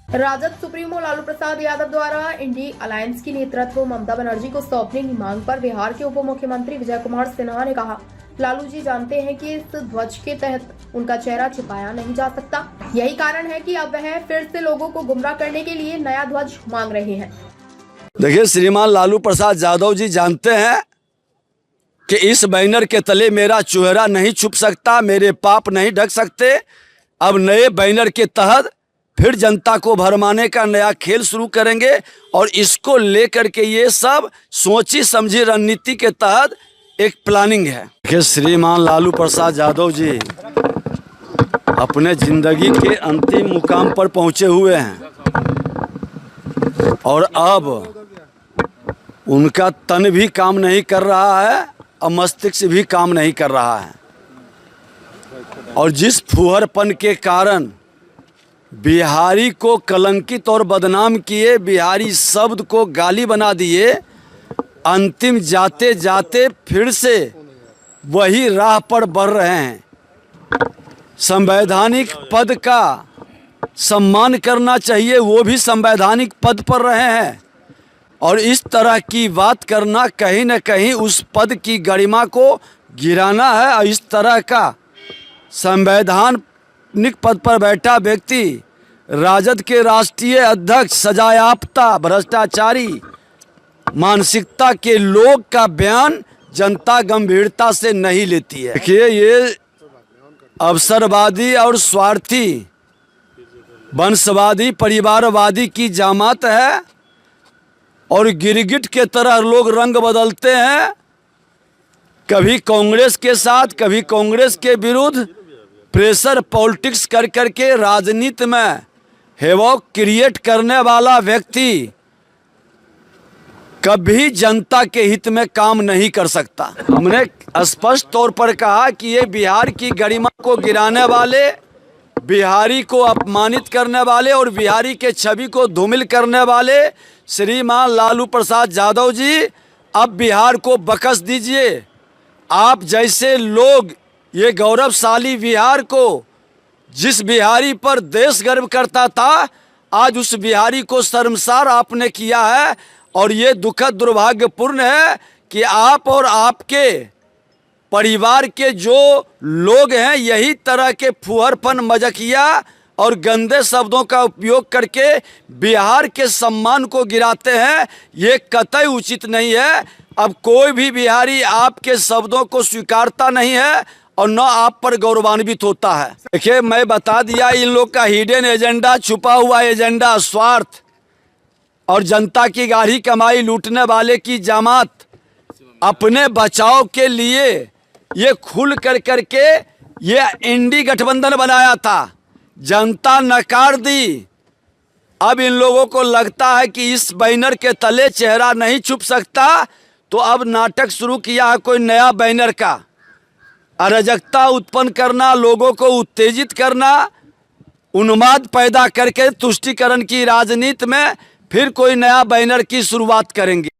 Rajad supremo Lalu Prasad Yadav द्वारा INDI alliance की नेतृत्व ममता बनर्जी को सौंपने की मांग पर बिहार के उप मुख्यमंत्री विजय कुमार सिन्हा ने कहा, लालू जी जानते हैं कि इस ध्वज के तहत उनका चेहरा छिपाया नहीं जा सकता। यही कारण है कि अब वह फिर से लोगों को गुमराह करने के लिए नया ध्वज मांग रहे हैं। देखिए, श्रीमान लालू प्रसाद यादव जी जानते हैं कि इस बैनर के तले मेरा चेहरा नहीं छुप सकता, मेरे पाप नहीं ढक सकते। अब नए बैनर के तहत फिर जनता को भरमाने का नया खेल शुरू करेंगे और इसको लेकर के ये सब सोची समझी रणनीति के तहत एक प्लानिंग है। देखिए, श्रीमान लालू प्रसाद यादव जी अपने जिंदगी के अंतिम मुकाम पर पहुंचे हुए हैं और अब उनका तन भी काम नहीं कर रहा है और मस्तिष्क भी काम नहीं कर रहा है। और जिस फुहरपन के कारण बिहारी को कलंकित और बदनाम किए, बिहारी शब्द को गाली बना दिए, अंतिम जाते जाते फिर से वही राह पर बढ़ रहे हैं। संवैधानिक पद का सम्मान करना चाहिए, वो भी संवैधानिक पद पर रहे हैं और इस तरह की बात करना कहीं न कहीं उस पद की गरिमा को गिराना है। और इस तरह का संवैधानिक पद पर बैठा व्यक्ति, राजद के राष्ट्रीय अध्यक्ष, सजायाफ्ता भ्रष्टाचारी मानसिकता के लोग का बयान जनता गंभीरता से नहीं लेती है। देखिए, ये अवसरवादी और स्वार्थी वंशवादी परिवारवादी की जमात है और गिरगिट के तरह लोग रंग बदलते हैं, कभी कांग्रेस के साथ, कभी कांग्रेस के विरुद्ध। प्रेशर पॉलिटिक्स कर करके राजनीति में हेवॉक क्रिएट करने वाला व्यक्ति कभी जनता के हित में काम नहीं कर सकता। हमने स्पष्ट तौर पर कहा कि ये बिहार की गरिमा को गिराने वाले, बिहारी को अपमानित करने वाले और बिहारी के छवि को धूमिल करने वाले श्रीमान लालू प्रसाद यादव जी, अब बिहार को बख्श दीजिए। आप जैसे लोग ये गौरवशाली बिहार को, जिस बिहारी पर देश गर्व करता था, आज उस बिहारी को शर्मसार आपने किया है। और ये दुखद दुर्भाग्यपूर्ण है कि आप और आपके परिवार के जो लोग हैं यही तरह के फुहरपन, मजाकिया और गंदे शब्दों का उपयोग करके बिहार के सम्मान को गिराते हैं। ये कतई उचित नहीं है। अब कोई भी बिहारी आपके शब्दों को स्वीकारता नहीं है और न आप पर गौरवान्वित होता है। देखिए, मैं बता दिया, इन लोग का हिडन एजेंडा, छुपा हुआ एजेंडा, स्वार्थ और जनता की गाढ़ी कमाई लूटने वाले की जमात अपने बचाव के लिए ये खुल कर करके ये इंडी गठबंधन बनाया था। जनता नकार दी। अब इन लोगों को लगता है कि इस बैनर के तले चेहरा नहीं छुप सकता, तो अब नाटक शुरू किया है कोई नया बैनर का। अराजकता उत्पन्न करना, लोगों को उत्तेजित करना, उन्माद पैदा करके तुष्टीकरण की राजनीति में फिर कोई नया बैनर की शुरुआत करेंगे।